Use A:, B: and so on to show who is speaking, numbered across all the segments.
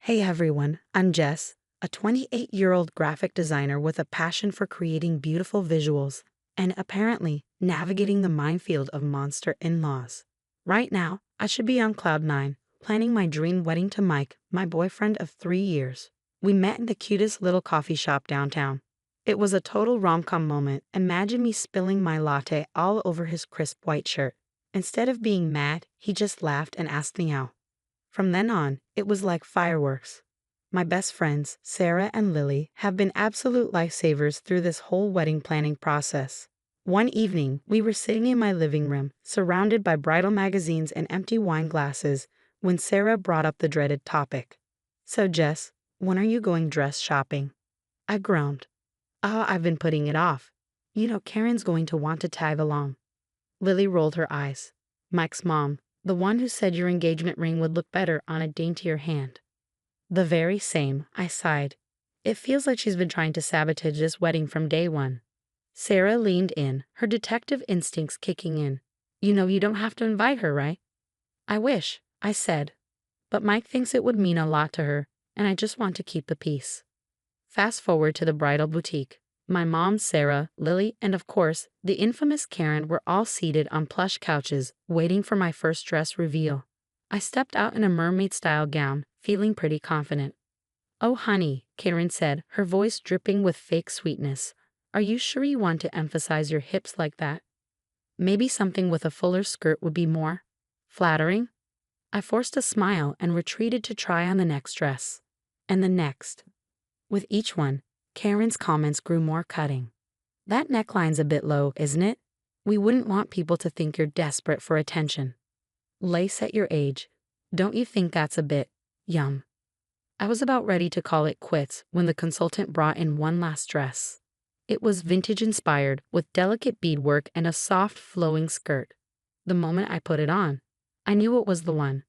A: Hey everyone, I'm Jess, a 28-year-old graphic designer with a passion for creating beautiful visuals and apparently navigating the minefield of monster in-laws. Right now, I should be on cloud nine, planning my dream wedding to Mike, my boyfriend of 3 years. We met in the cutest little coffee shop downtown. It was a total rom-com moment. Imagine me spilling my latte all over his crisp white shirt. Instead of being mad, he just laughed and asked me out. From then on, it was like fireworks. My best friends, Sarah and Lily, have been absolute lifesavers through this whole wedding planning process. One evening, we were sitting in my living room, surrounded by bridal magazines and empty wine glasses, when Sarah brought up the dreaded topic. "So Jess, when are you going dress shopping?" I groaned. I've been putting it off. Karen's going to want to tag along." Lily rolled her eyes. "Mike's mom, the one who said your engagement ring would look better on a daintier hand." "The very same," I sighed. "It feels like she's been trying to sabotage this wedding from day one." Sarah leaned in, her detective instincts kicking in. You don't have to invite her, right?" "I wish," I said. "But Mike thinks it would mean a lot to her, and I just want to keep the peace." Fast forward to the bridal boutique. My mom, Sarah, Lily, and of course, the infamous Karen were all seated on plush couches, waiting for my first dress reveal. I stepped out in a mermaid-style gown, feeling pretty confident. "Oh, honey," Karen said, her voice dripping with fake sweetness. "Are you sure you want to emphasize your hips like that? Maybe something with a fuller skirt would be more flattering?" I forced a smile and retreated to try on the next dress. And the next. With each one, Karen's comments grew more cutting. "That neckline's a bit low, isn't it? We wouldn't want people to think you're desperate for attention. Lace at your age. Don't you think that's a bit, yum?" I was about ready to call it quits when the consultant brought in one last dress. It was vintage-inspired, with delicate beadwork and a soft, flowing skirt. The moment I put it on, I knew it was the one.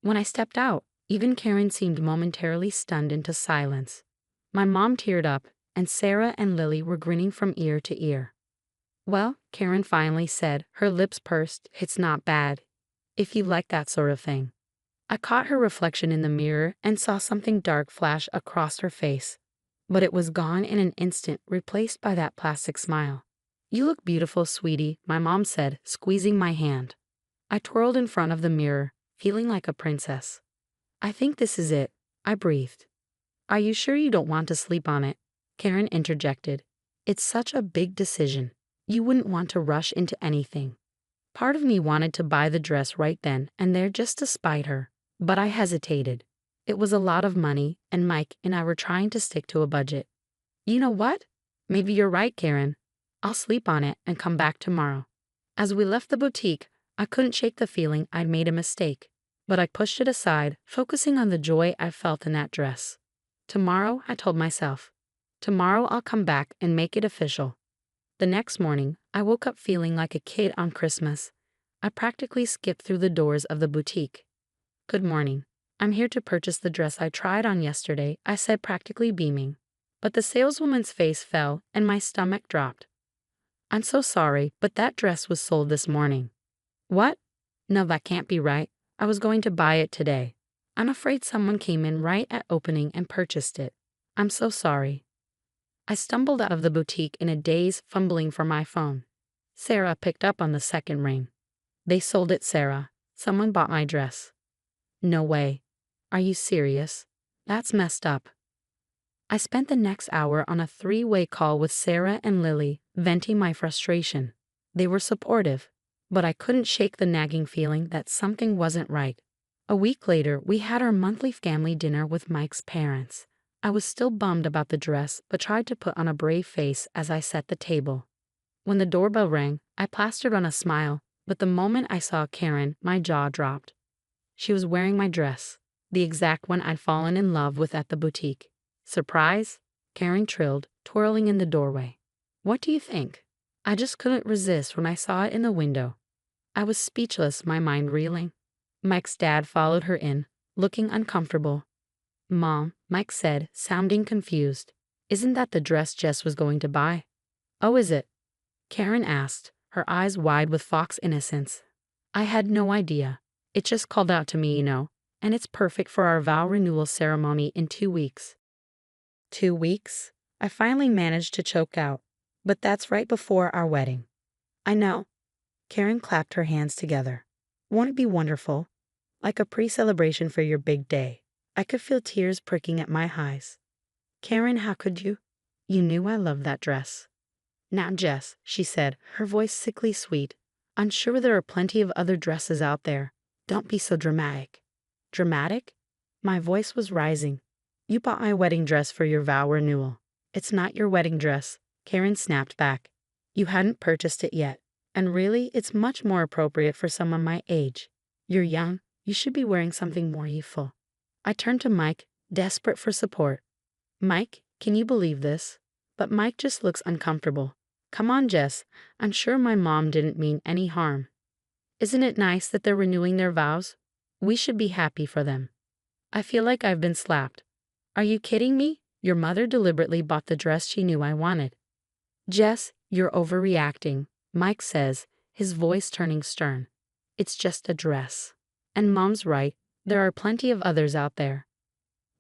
A: When I stepped out, even Karen seemed momentarily stunned into silence. My mom teared up, and Sarah and Lily were grinning from ear to ear. "Well," Karen finally said, her lips pursed, "it's not bad, if you like that sort of thing." I caught her reflection in the mirror and saw something dark flash across her face. But it was gone in an instant, replaced by that plastic smile. "You look beautiful, sweetie," my mom said, squeezing my hand. I twirled in front of the mirror, feeling like a princess. "I think this is it," I breathed. "Are you sure you don't want to sleep on it?" Karen interjected. "It's such a big decision. You wouldn't want to rush into anything." Part of me wanted to buy the dress right then and there just to spite her, but I hesitated. It was a lot of money, and Mike and I were trying to stick to a budget. "You know what? Maybe you're right, Karen. I'll sleep on it and come back tomorrow." As we left the boutique, I couldn't shake the feeling I'd made a mistake, but I pushed it aside, focusing on the joy I felt in that dress. Tomorrow, I told myself. Tomorrow I'll come back and make it official. The next morning, I woke up feeling like a kid on Christmas. I practically skipped through the doors of the boutique. "Good morning. I'm here to purchase the dress I tried on yesterday," I said, practically beaming. But the saleswoman's face fell and my stomach dropped. "I'm so sorry, but that dress was sold this morning." "What? No, that can't be right. I was going to buy it today. I'm afraid someone came in right at opening and purchased it. I'm so sorry." I stumbled out of the boutique in a daze, fumbling for my phone. Sarah picked up on the second ring. "They sold it, Sarah. Someone bought my dress." "No way. Are you serious? That's messed up." I spent the next hour on a three-way call with Sarah and Lily, venting my frustration. They were supportive, but I couldn't shake the nagging feeling that something wasn't right. A week later, we had our monthly family dinner with Mike's parents. I was still bummed about the dress, but tried to put on a brave face as I set the table. When the doorbell rang, I plastered on a smile, but the moment I saw Karen, my jaw dropped. She was wearing my dress, the exact one I'd fallen in love with at the boutique. "Surprise?" Karen trilled, twirling in the doorway. "What do you think?" I just couldn't resist when I saw it in the window. I was speechless, my mind reeling. Mike's dad followed her in, looking uncomfortable. "Mom," Mike said, sounding confused. "Isn't that the dress Jess was going to buy?" "Oh, is it?" Karen asked, her eyes wide with fox innocence. "I had no idea. It just called out to me, and it's perfect for our vow renewal ceremony in 2 weeks. 2 weeks? I finally managed to choke out. But that's right before our wedding. I know. Karen clapped her hands together. Won't it be wonderful? Like a pre-celebration for your big day. I could feel tears pricking at my eyes. Karen, how could you? You knew I loved that dress. Now, Jess, she said, her voice sickly sweet, I'm sure there are plenty of other dresses out there. Don't be so dramatic. Dramatic? My voice was rising. You bought my wedding dress for your vow renewal. It's not your wedding dress, Karen snapped back. You hadn't purchased it yet, and really, it's much more appropriate for someone my age. You're young, you should be wearing something more youthful. I turned to Mike, desperate for support. Mike, can you believe this? But Mike just looks uncomfortable. Come on, Jess, I'm sure my mom didn't mean any harm. Isn't it nice that they're renewing their vows? We should be happy for them. I feel like I've been slapped. Are you kidding me? Your mother deliberately bought the dress she knew I wanted. Jess, you're overreacting, Mike says, his voice turning stern. It's just a dress. And Mom's right, there are plenty of others out there.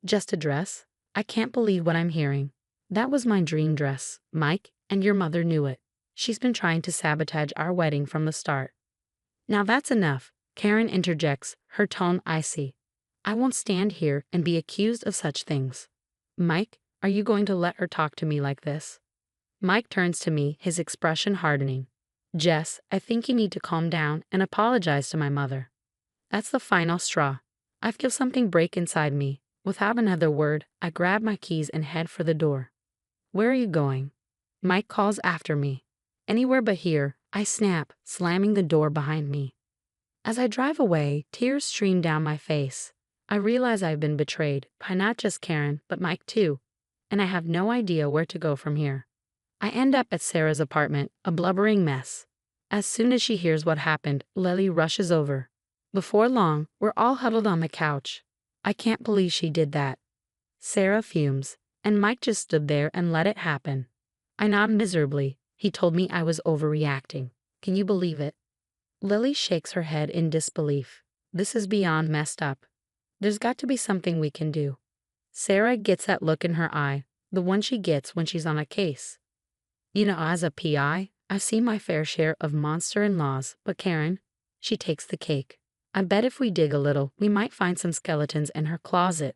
A: Just a dress? I can't believe what I'm hearing. That was my dream dress, Mike, and your mother knew it. She's been trying to sabotage our wedding from the start. Now that's enough, Karen interjects, her tone icy. I won't stand here and be accused of such things. Mike, are you going to let her talk to me like this? Mike turns to me, his expression hardening. Jess, I think you need to calm down and apologize to my mother. That's the final straw. I feel something break inside me. Without another word, I grab my keys and head for the door. Where are you going? Mike calls after me. Anywhere but here, I snap, slamming the door behind me. As I drive away, tears stream down my face. I realize I've been betrayed by not just Karen, but Mike too, and I have no idea where to go from here. I end up at Sarah's apartment, a blubbering mess. As soon as she hears what happened, Lily rushes over. Before long, we're all huddled on the couch. I can't believe she did that. Sarah fumes, and Mike just stood there and let it happen. I nod miserably. He told me I was overreacting. Can you believe it? Lily shakes her head in disbelief. This is beyond messed up. There's got to be something we can do. Sarah gets that look in her eye, the one she gets when she's on a case. You know, as a PI, I've seen my fair share of monster-in-laws, but Karen, she takes the cake. I bet if we dig a little, we might find some skeletons in her closet.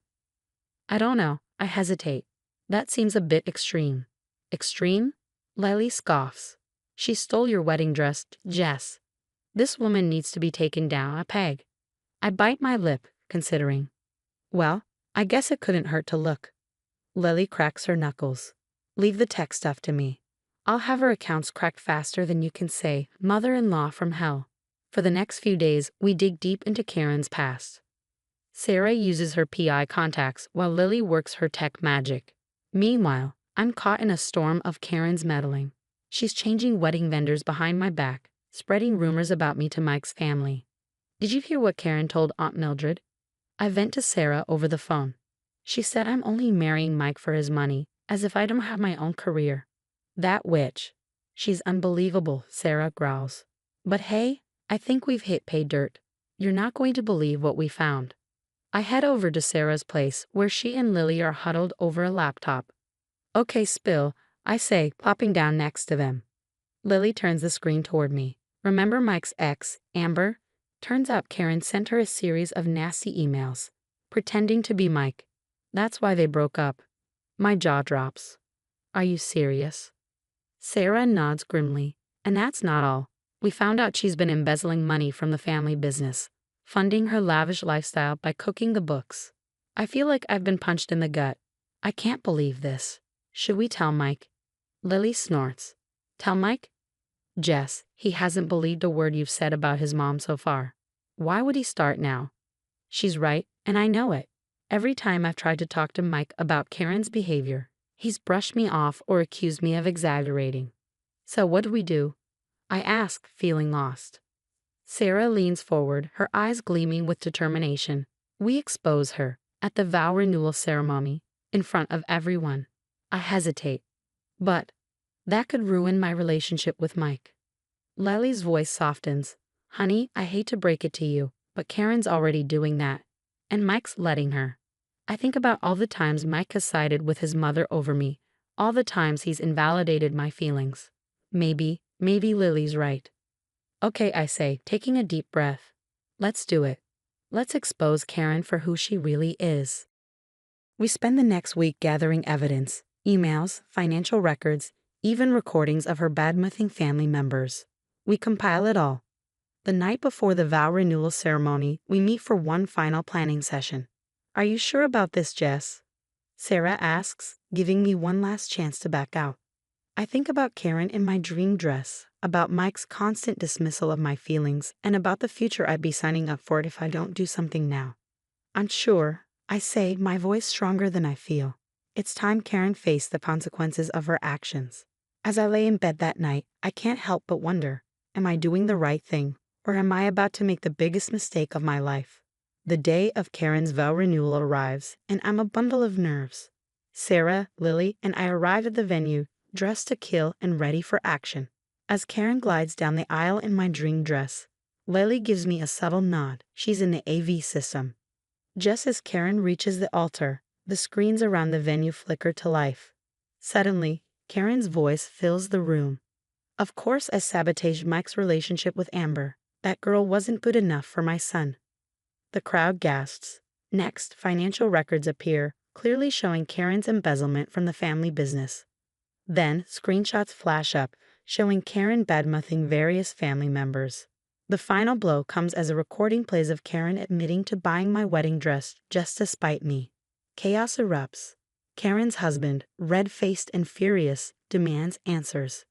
A: I don't know, I hesitate. That seems a bit extreme. Extreme? Lily scoffs. She stole your wedding dress, Jess. This woman needs to be taken down a peg. I bite my lip, considering. Well, I guess it couldn't hurt to look. Lily cracks her knuckles. Leave the tech stuff to me. I'll have her accounts cracked faster than you can say, mother-in-law from hell. For the next few days, we dig deep into Karen's past. Sarah uses her PI contacts while Lily works her tech magic. Meanwhile, I'm caught in a storm of Karen's meddling. She's changing wedding vendors behind my back, spreading rumors about me to Mike's family. Did you hear what Karen told Aunt Mildred? I vent to Sarah over the phone. She said I'm only marrying Mike for his money, as if I don't have my own career. That witch. She's unbelievable, Sarah growls. But hey, I think we've hit pay dirt. You're not going to believe what we found. I head over to Sarah's place, where she and Lily are huddled over a laptop. Okay, spill, I say, plopping down next to them. Lily turns the screen toward me. Remember Mike's ex, Amber? Turns out Karen sent her a series of nasty emails, pretending to be Mike. That's why they broke up. My jaw drops. Are you serious? Sarah nods grimly. And that's not all. We found out she's been embezzling money from the family business, funding her lavish lifestyle by cooking the books. I feel like I've been punched in the gut. I can't believe this. Should we tell Mike? Lily snorts. Tell Mike? Jess, he hasn't believed a word you've said about his mom so far. Why would he start now? She's right, and I know it. Every time I've tried to talk to Mike about Karen's behavior, he's brushed me off or accused me of exaggerating. So what do we do? I ask, feeling lost. Sarah leans forward, her eyes gleaming with determination. We expose her, at the vow renewal ceremony, in front of everyone. I hesitate. But that could ruin my relationship with Mike. Lily's voice softens. Honey, I hate to break it to you, but Karen's already doing that. and Mike's letting her. I think about all the times Mike has sided with his mother over me, all the times he's invalidated my feelings. Maybe Lily's right. Okay, I say, taking a deep breath. Let's do it. Let's expose Karen for who she really is. We spend the next week gathering evidence, emails, financial records, even recordings of her bad-mouthing family members. We compile it all. The night before the vow renewal ceremony, we meet for one final planning session. Are you sure about this, Jess? Sarah asks, giving me one last chance to back out. I think about Karen in my dream dress, about Mike's constant dismissal of my feelings, and about the future I'd be signing up for if I don't do something now. I'm sure, I say, my voice stronger than I feel. It's time Karen faced the consequences of her actions. As I lay in bed that night, I can't help but wonder, am I doing the right thing, or am I about to make the biggest mistake of my life? The day of Karen's vow renewal arrives, and I'm a bundle of nerves. Sarah, Lily, and I arrive at the venue, dressed to kill and ready for action. As Karen glides down the aisle in my dream dress, Lily gives me a subtle nod. She's in the AV system. Just as Karen reaches the altar, the screens around the venue flicker to life. Suddenly, Karen's voice fills the room. Of course, I sabotaged Mike's relationship with Amber. That girl wasn't good enough for my son. The crowd gasps. Next, financial records appear, clearly showing Karen's embezzlement from the family business. Then, screenshots flash up, showing Karen badmouthing various family members. The final blow comes as a recording plays of Karen admitting to buying my wedding dress just to spite me. Chaos erupts. Karen's husband, red-faced and furious, demands answers.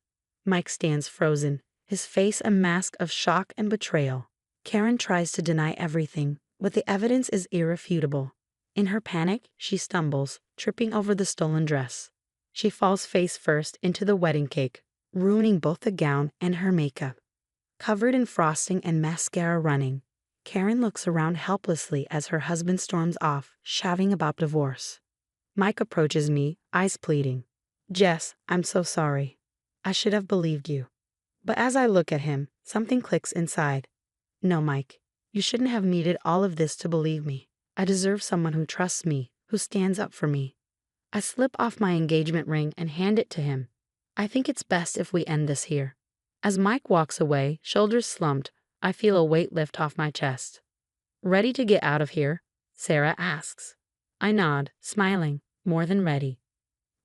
A: Mike stands frozen, his face a mask of shock and betrayal. Karen tries to deny everything, but the evidence is irrefutable. In her panic, she stumbles, tripping over the stolen dress. She falls face first into the wedding cake, ruining both the gown and her makeup. Covered in frosting and mascara running, Karen looks around helplessly as her husband storms off, shouting about divorce. Mike approaches me, eyes pleading. Jess, I'm so sorry. I should have believed you. But as I look at him, something clicks inside. No, Mike, you shouldn't have needed all of this to believe me. I deserve someone who trusts me, who stands up for me. I slip off my engagement ring and hand it to him. I think it's best if we end this here. As Mike walks away, shoulders slumped, I feel a weight lift off my chest. Ready to get out of here? Sarah asks. I nod, smiling, more than ready.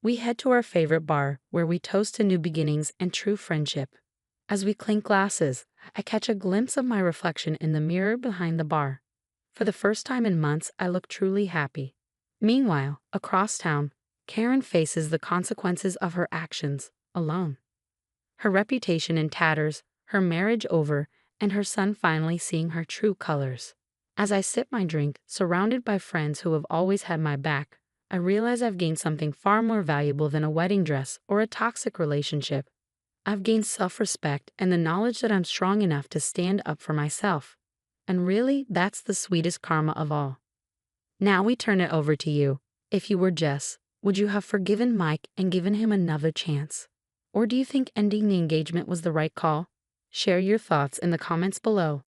A: We head to our favorite bar, where we toast to new beginnings and true friendship. As we clink glasses, I catch a glimpse of my reflection in the mirror behind the bar. For the first time in months, I look truly happy. Meanwhile, across town, Karen faces the consequences of her actions, alone. Her reputation in tatters, her marriage over, and her son finally seeing her true colors. As I sip my drink, surrounded by friends who have always had my back, I realize I've gained something far more valuable than a wedding dress or a toxic relationship. I've gained self-respect and the knowledge that I'm strong enough to stand up for myself. And really, that's the sweetest karma of all. Now we turn it over to you. If you were Jess, would you have forgiven Mike and given him another chance? Or do you think ending the engagement was the right call? Share your thoughts in the comments below.